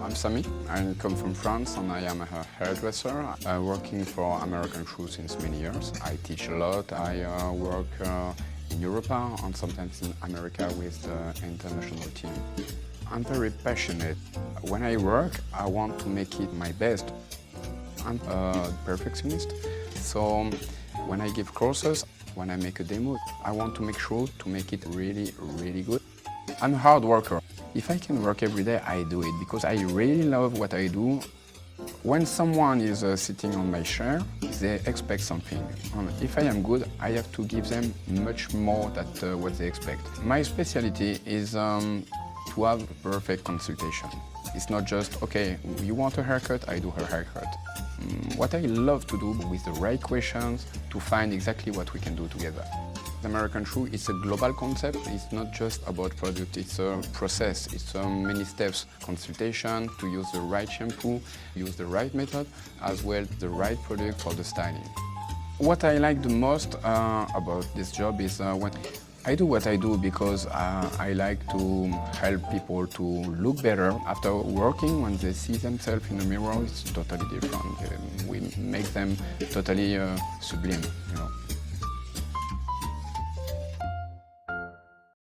I'm Samy. I come from France and I am a hairdresser. I'm working for American crew since many years. I teach a lot. I work in Europe and sometimes in America with the international team. I'm very passionate. When I work, I want to make it my best. I'm a perfectionist, so when I give courses, when I make a demo, I want to make sure to make it really, really good. I'm a hard worker. If I can work every day, I do it because I really love what I do. When someone is sitting on my chair, they expect something. And if I am good, I have to give them much more than what they expect. My specialty is to have a perfect consultation. It's not just, okay, you want a haircut, I do her haircut. What I love to do with the right questions to find exactly what we can do together. The American True is a global concept. It's not just about product, it's a process. It's many steps. Consultation, to use the right shampoo, use the right method, as well as the right product for the styling. What I like the most about this job is when I do what I do because I like to help people to look better. After working, when they see themselves in the mirror, it's totally different. We make them totally sublime, you know.